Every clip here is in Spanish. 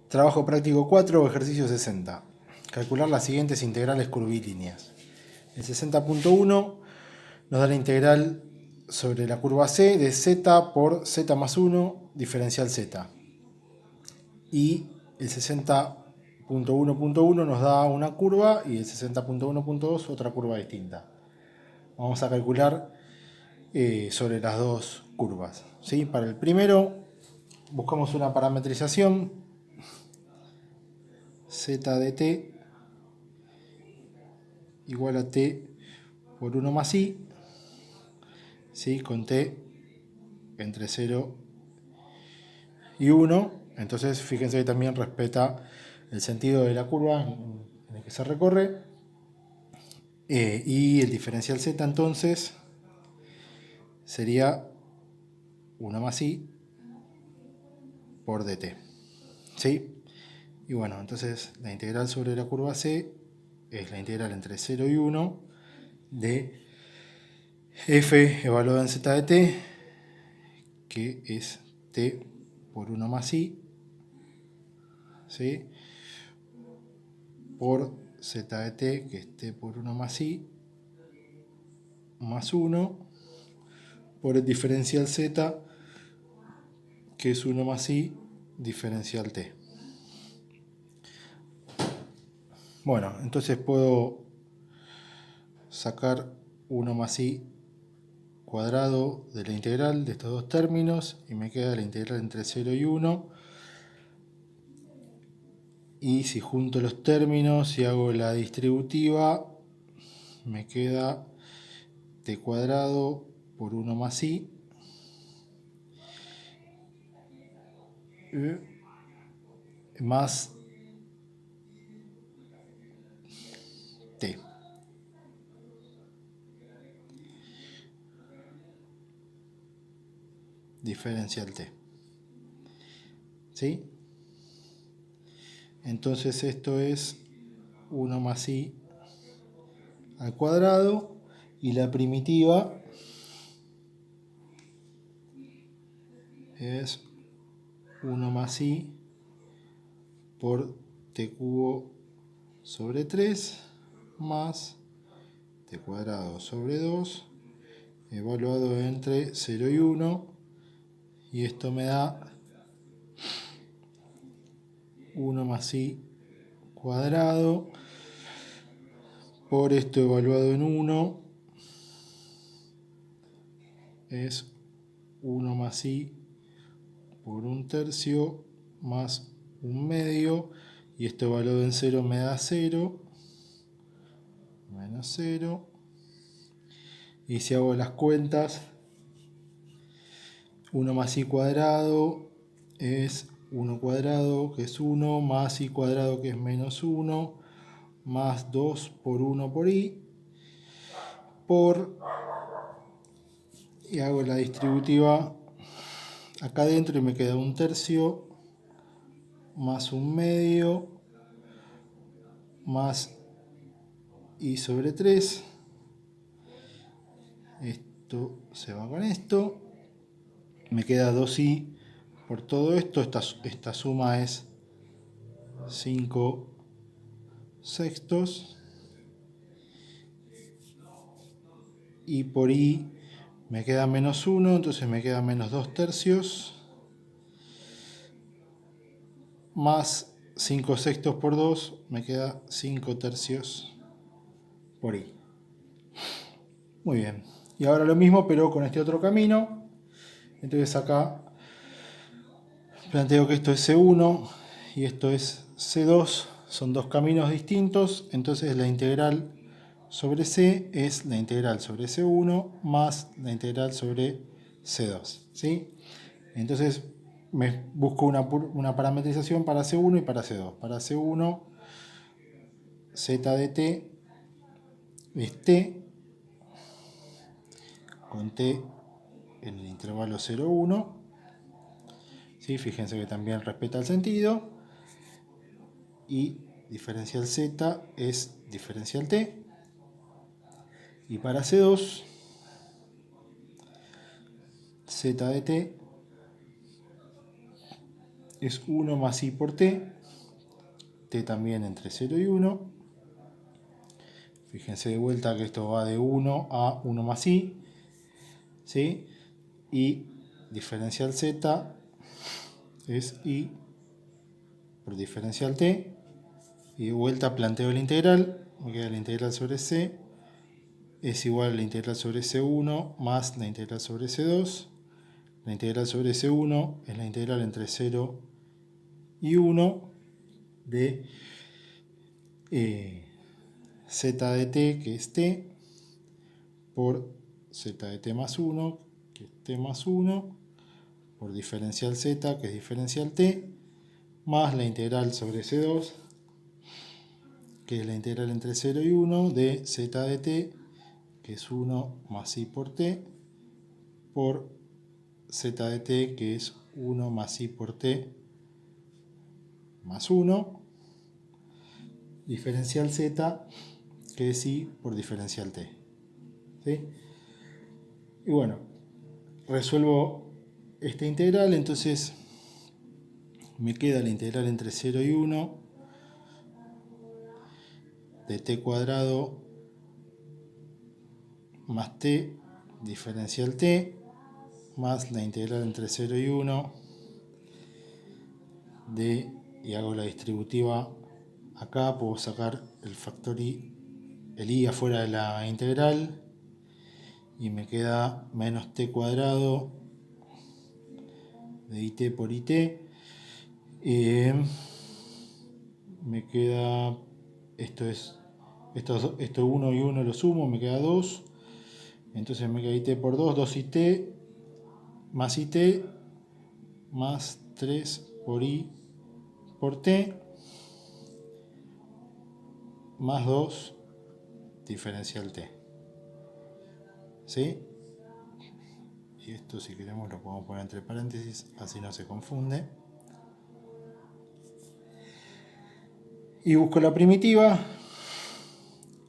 Trabajo práctico 4, ejercicio 60. Calcular las siguientes integrales curvilíneas. El 60.1 nos da la integral sobre la curva C de z por z más 1 diferencial z. Y el 60.1.1 nos da una curva y el 60.1.2 otra curva distinta. Vamos a calcular sobre las dos curvas. ¿Sí? Para el primero buscamos una parametrización z de t igual a t por 1 más i, ¿sí? Con t entre 0 y 1. Entonces fíjense que también respeta el sentido de la curva en el que se recorre. Y el diferencial z entonces sería 1 más i por dt. ¿Sí? Y bueno, entonces la integral sobre la curva C es la integral entre 0 y 1 de f evaluado en z de t, que es t por 1 más i, ¿sí? Por z de t, que es t por 1 más i, más 1, por el diferencial z, que es 1 más i diferencial t. Bueno, entonces puedo sacar 1 más i cuadrado de la integral de estos dos términos y me queda la integral entre 0 y 1. Y si junto los términos y hago la distributiva, me queda t cuadrado por 1 más i más t. Diferencial t. ¿Sí? Entonces esto es 1 más i al cuadrado y la primitiva es 1 más i por t cubo sobre 3 más t cuadrado sobre 2 evaluado entre 0 y 1, y esto me da 1 más i cuadrado por esto evaluado en 1 es 1 más i por 1/3 más 1/2, y esto evaluado en 0 me da 0, menos 0. Y si hago las cuentas, 1 más i cuadrado es 1 cuadrado, que es 1, más i cuadrado, que es menos 1, más 2 por 1 por i, y hago la distributiva acá adentro y me queda 1/3 más 1/2 más i sobre 3. Esto se va con esto. Me queda 2i por todo esto. Esta suma es 5 sextos. Y por i me queda menos 1, entonces me queda menos 2/3. Más 5 sextos por 2 me queda 5/3 por i. Muy bien. Y ahora lo mismo, pero con este otro camino. Entonces acá planteo que esto es C1 y esto es C2. Son dos caminos distintos. Entonces la integral sobre C es la integral sobre C1 más la integral sobre C2. ¿Sí? Entonces me busco una parametrización para C1 y para C2. Para C1, z de t es t con t en el intervalo 0, 1. ¿Sí? Fíjense que también respeta el sentido. Y diferencial z es diferencial t. Y para C2, z de t es 1 más i por t, t también entre 0 y 1. Fíjense de vuelta que esto va de 1 a 1 más i, ¿sí? Y diferencial z es i por diferencial t. Y de vuelta planteo la integral, me queda la integral sobre c es igual a la integral sobre c1 más la integral sobre c2. La integral sobre c1 es la integral entre 0 y 1 de z de t, que es t, por z de t más 1, que es t más 1, por diferencial z, que es diferencial t, más la integral sobre c2, que es la integral entre 0 y 1 de z de t, que es 1 más i por t, por z de t, que es 1 más i por t más 1, diferencial z, que es i por diferencial t. ¿Sí? Y bueno, resuelvo esta integral, entonces me queda la integral entre 0 y 1 de t cuadrado más t diferencial t, más la integral entre 0 y 1 de, y hago la distributiva acá, puedo sacar el factor i, el i afuera de la integral, y me queda menos t cuadrado de it por it. Me queda, esto 1 y 1 lo sumo, me queda 2. Entonces me queda it por 2, 2it, más 3 por i por t, más 2 diferencial t. ¿Sí? Y esto, si queremos, lo podemos poner entre paréntesis, así no se confunde. Y busco la primitiva,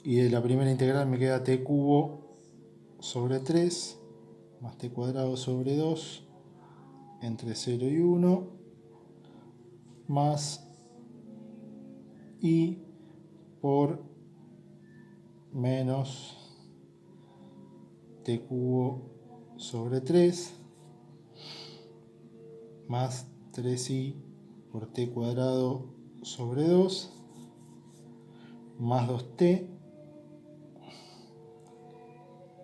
y de la primera integral me queda t cubo sobre 3 más t cuadrado sobre 2 entre 0 y 1 más i por menos t cubo sobre 3 más 3i por t cuadrado sobre 2 más 2t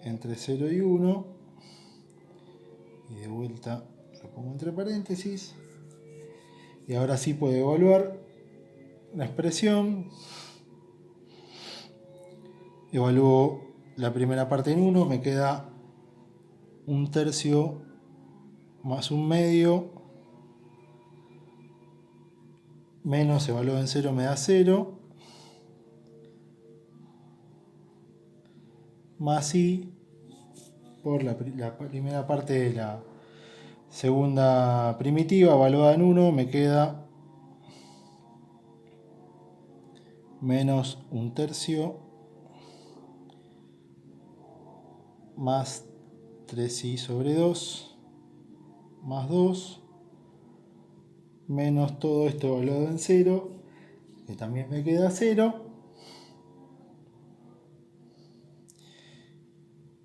entre 0 y 1, y de vuelta lo pongo entre paréntesis, y ahora sí puedo evaluar la expresión. Evalúo la primera parte en 1, me queda 1/3 más 1/2, menos evaluado en 0 me da 0, más i por la primera parte de la segunda primitiva evaluada en 1, me queda menos 1/3 más 3i sobre 2 más 2 menos todo esto evaluado en 0, que también me queda 0.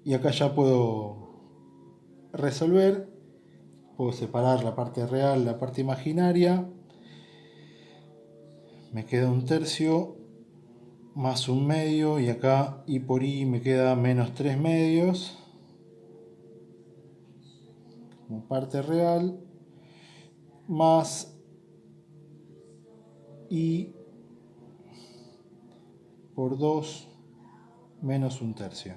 Y acá ya puedo resolver, puedo separar la parte real de la parte imaginaria. Me queda 1/3 más 1/2, y acá i por i me queda menos 3/2 como parte real, más i por 2 menos 1/3.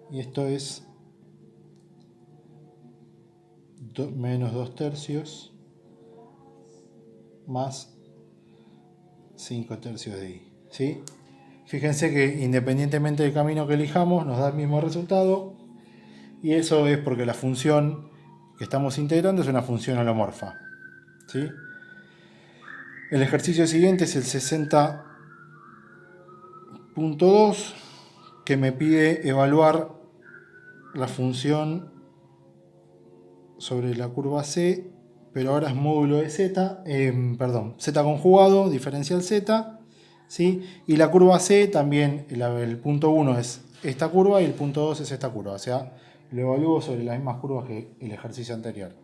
Y esto es menos 2/3 más 5/3 de i. ¿Sí? Fíjense que independientemente del camino que elijamos nos da el mismo resultado, y eso es porque la función que estamos integrando es una función holomorfa. ¿Sí? El ejercicio siguiente es el 60.2, que me pide evaluar la función sobre la curva C, pero ahora es módulo de z, z conjugado, diferencial z, ¿sí? Y la curva c también, el punto 1 es esta curva y el punto 2 es esta curva, o sea, lo evalúo sobre las mismas curvas que el ejercicio anterior.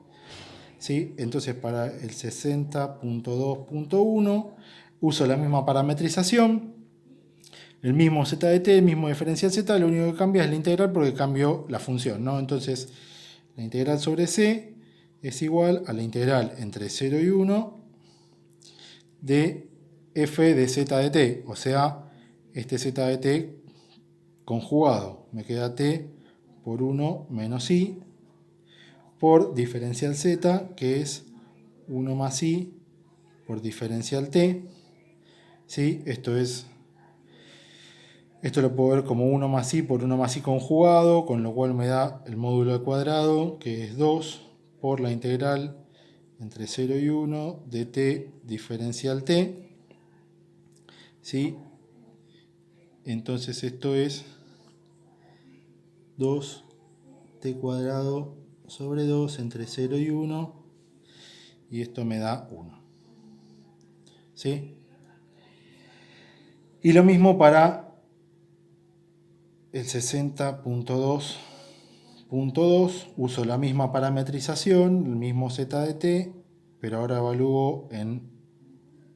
¿Sí? Entonces para el 60.2.1 uso la misma parametrización, el mismo z de t, el mismo diferencial z, lo único que cambia es la integral porque cambió la función, ¿no? Entonces la integral sobre c es igual a la integral entre 0 y 1 de f de z de t, o sea, este z de t conjugado, me queda t por 1 menos i por diferencial z, que es 1 más i por diferencial t, ¿sí? Esto lo puedo ver como 1 más i por 1 más i conjugado, con lo cual me da el módulo al cuadrado, que es 2 por la integral entre 0 y 1 de t diferencial t, ¿sí? Entonces esto es 2t cuadrado sobre 2 entre 0 y 1, y esto me da 1, ¿sí? Y lo mismo para el 60.2.2, uso la misma parametrización, el mismo z de t, pero ahora evalúo en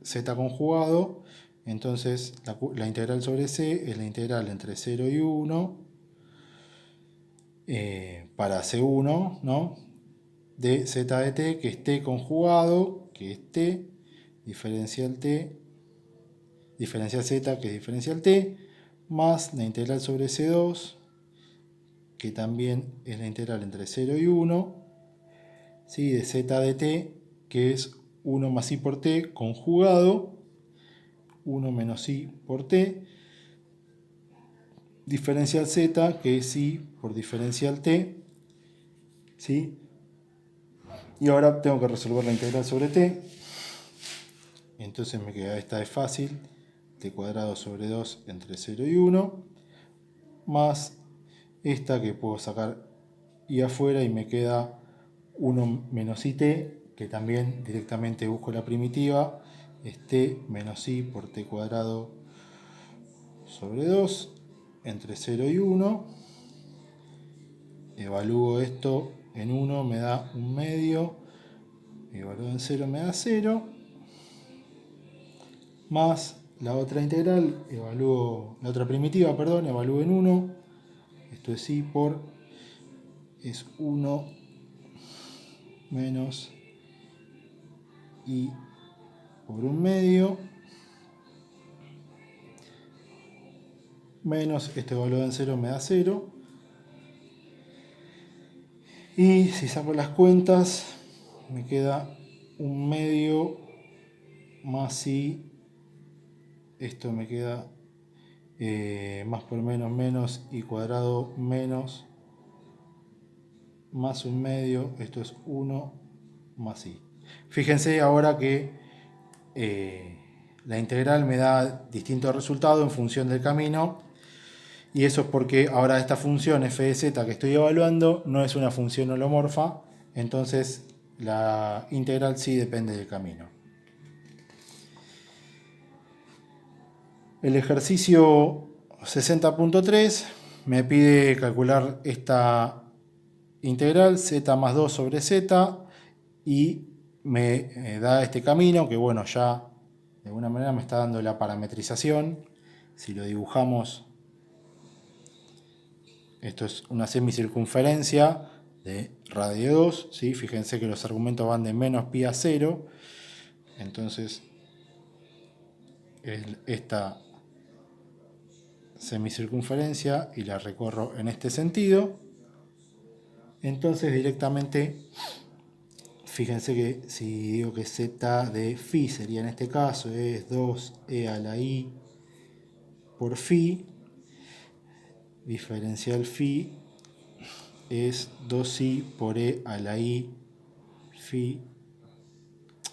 z conjugado. Entonces la integral sobre c es la integral entre 0 y 1 para c1, ¿no? De z de t, que es t conjugado, que es t, diferencial z, que es diferencial t, más la integral sobre c2, que también es la integral entre 0 y 1, ¿sí? De z de t, que es 1 más i por t conjugado, 1 menos i por t, diferencial z, que es i por diferencial t, ¿sí? Y ahora tengo que resolver la integral sobre t. Entonces me queda, esta es fácil, t cuadrado sobre 2 entre 0 y 1, más esta que puedo sacar y afuera y me queda 1 menos it, que también directamente busco la primitiva, es t menos i por t cuadrado sobre 2 entre 0 y 1. Evalúo esto en 1, me da 1 medio, evalúo en 0, me da 0, más la otra integral, la otra primitiva, perdón, evalúo en 1, esto es i por, es 1 menos i por 1 medio, menos esto evaluado en 0 me da 0, y si saco las cuentas me queda 1 medio más i, esto me queda más por menos, menos i cuadrado menos más 1 medio, esto es 1 más i. Fíjense ahora que la integral me da distintos resultados en función del camino, y eso es porque ahora esta función f de z que estoy evaluando no es una función holomorfa, entonces la integral sí depende del camino. El ejercicio 60.3 me pide calcular esta integral z más 2 sobre z y me da este camino que, bueno, ya de alguna manera me está dando la parametrización. Si lo dibujamos, esto es una semicircunferencia de radio 2, ¿sí? Fíjense que los argumentos van de menos pi a 0, entonces es esta semicircunferencia y la recorro en este sentido. Entonces directamente, fíjense que si digo que z de phi sería en este caso es 2e a la i por phi, diferencial phi es 2i por e a la i phi,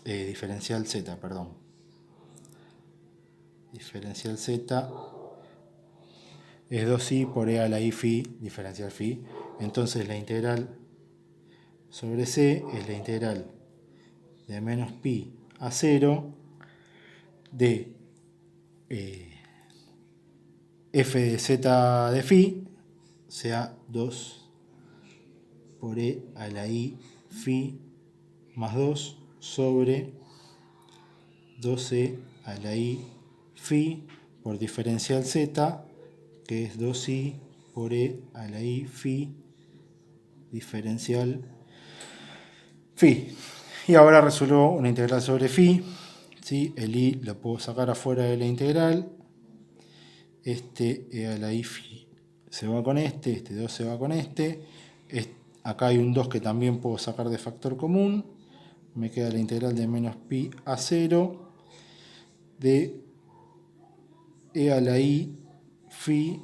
diferencial z, perdón. Diferencial z es 2i por e a la i phi, diferencial phi. Entonces la integral sobre c es la integral de menos pi a 0 de f de z de phi sea 2 por e a la i phi más 2 sobre 2e a la i phi por diferencial z, que es 2i por e a la i phi diferencial phi. Y ahora resuelvo una integral sobre phi. ¿Sí? El i lo puedo sacar afuera de la integral. Este e a la i phi se va con este 2 se va con este. Acá hay un 2 que también puedo sacar de factor común. Me queda la integral de menos pi a 0 de e a la i phi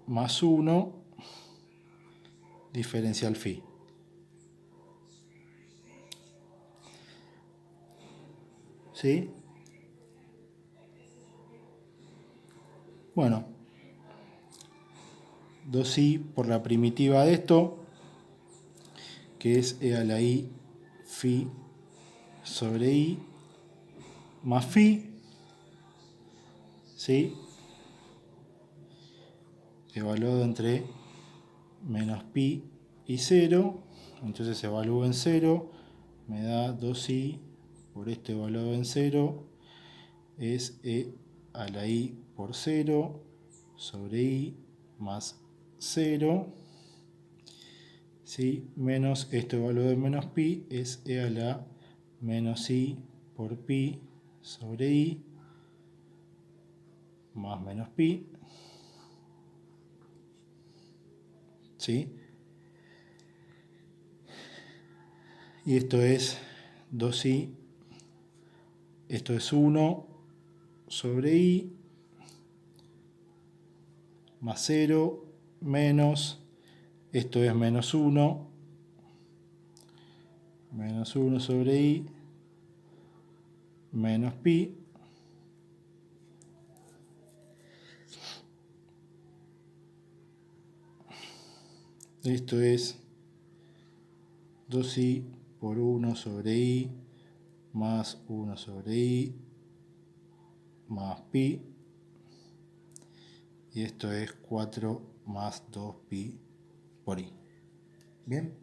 más 1 diferencial phi. ¿Sí? Bueno, 2i por la primitiva de esto, que es e a la i phi sobre i más phi, ¿sí? Evaluado entre menos pi y 0, entonces evalúo en 0, me da 2i por esto evaluado en 0, es e a la i por 0 sobre i más 0, ¿sí? Menos esto evaluado en menos pi es e a la menos i por pi sobre i más menos pi, ¿sí? Y esto es 2i, esto es 1 sobre i más 0 menos, esto es menos 1 sobre i menos pi, esto es 2i por 1 sobre i más 1 sobre i más pi, y esto es 4 más 2pi por i. Bien.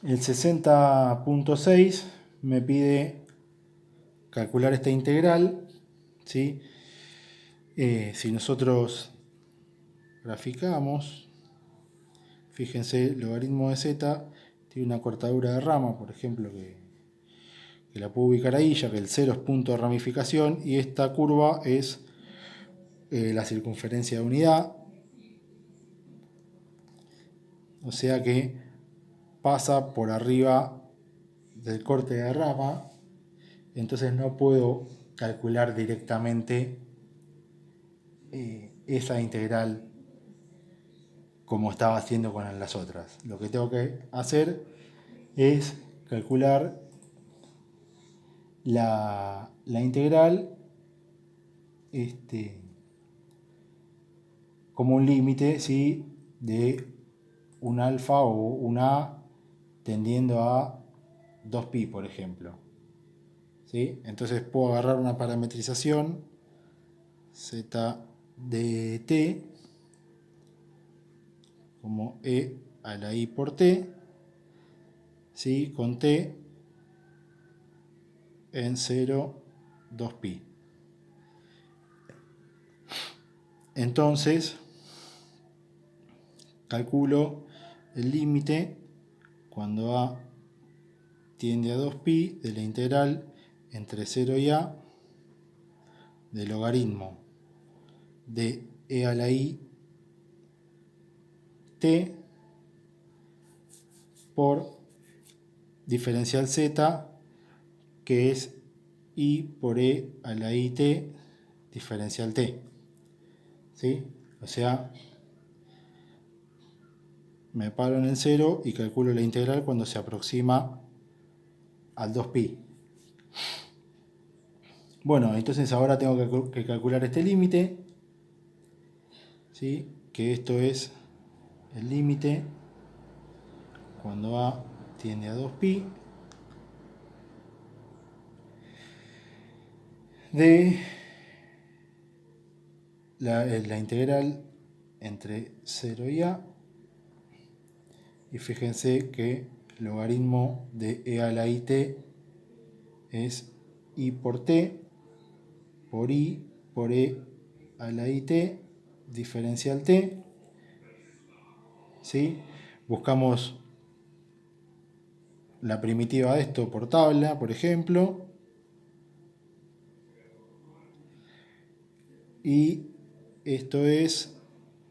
El 60.6 me pide calcular esta integral, ¿sí? Si nosotros graficamos, fíjense, logaritmo de z tiene una cortadura de rama, por ejemplo, que la puedo ubicar ahí, ya que el 0 es punto de ramificación y esta curva es la circunferencia de unidad, o sea que pasa por arriba del corte de rama, entonces no puedo calcular directamente esa integral como estaba haciendo con las otras. Lo que tengo que hacer es calcular la integral como un límite, ¿sí? De un alfa o un a tendiendo a 2pi, por ejemplo. ¿Sí? Entonces puedo agarrar una parametrización z de t como e a la i por t, ¿sí? Con t en 0, 2pi. Entonces calculo el límite cuando a tiende a 2pi de la integral entre 0 y a del logaritmo de e a la i t por diferencial z, que es i por e a la i t diferencial t. ¿Sí? O sea, me paro en el 0 y calculo la integral cuando se aproxima al 2pi. Bueno, entonces ahora tengo que calcular este límite, ¿sí? Que esto es el límite cuando a atiende a 2pi de la integral entre 0 y a. Y fíjense que el logaritmo de e a la it es i por t por i por e a la it diferencial t. ¿Sí? Buscamos la primitiva de esto por tabla, por ejemplo. Y esto es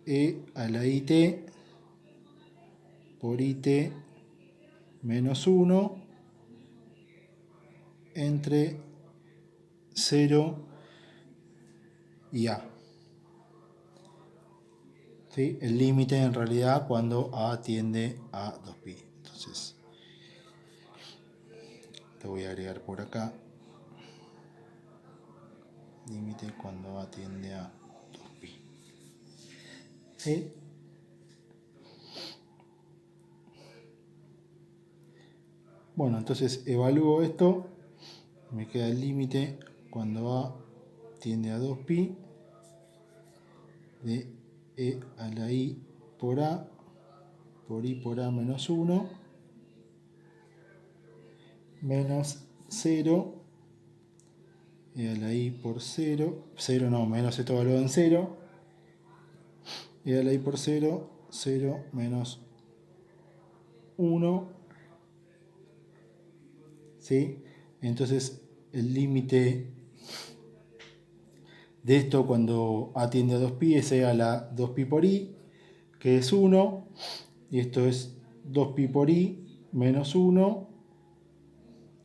e a la it por it menos 1 entre 0 y a. ¿Sí? El límite en realidad cuando a tiende a 2pi. Entonces, te voy a agregar por acá. Límite cuando a tiende a 2pi. ¿Sí? Bueno, entonces evalúo esto. Me queda el límite cuando a tiende a 2pi de e a la i por a por i por a menos 1 menos 0 e a la i por 0, 0 no, menos esto evaluado en 0, e a la i por 0, 0 menos 1, ¿sí? Entonces el límite de esto cuando a tiende a 2pi es e a la 2pi por i, que es 1, y esto es 2pi por i menos 1,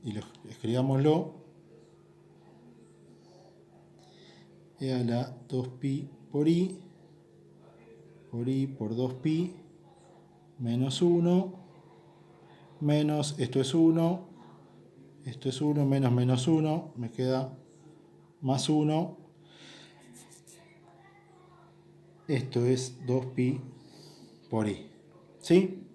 y escribámoslo, e a la 2pi por i por 2pi menos 1, menos, esto es 1, esto es 1, menos menos 1, me queda más 1, esto es 2pi por i, ¿sí?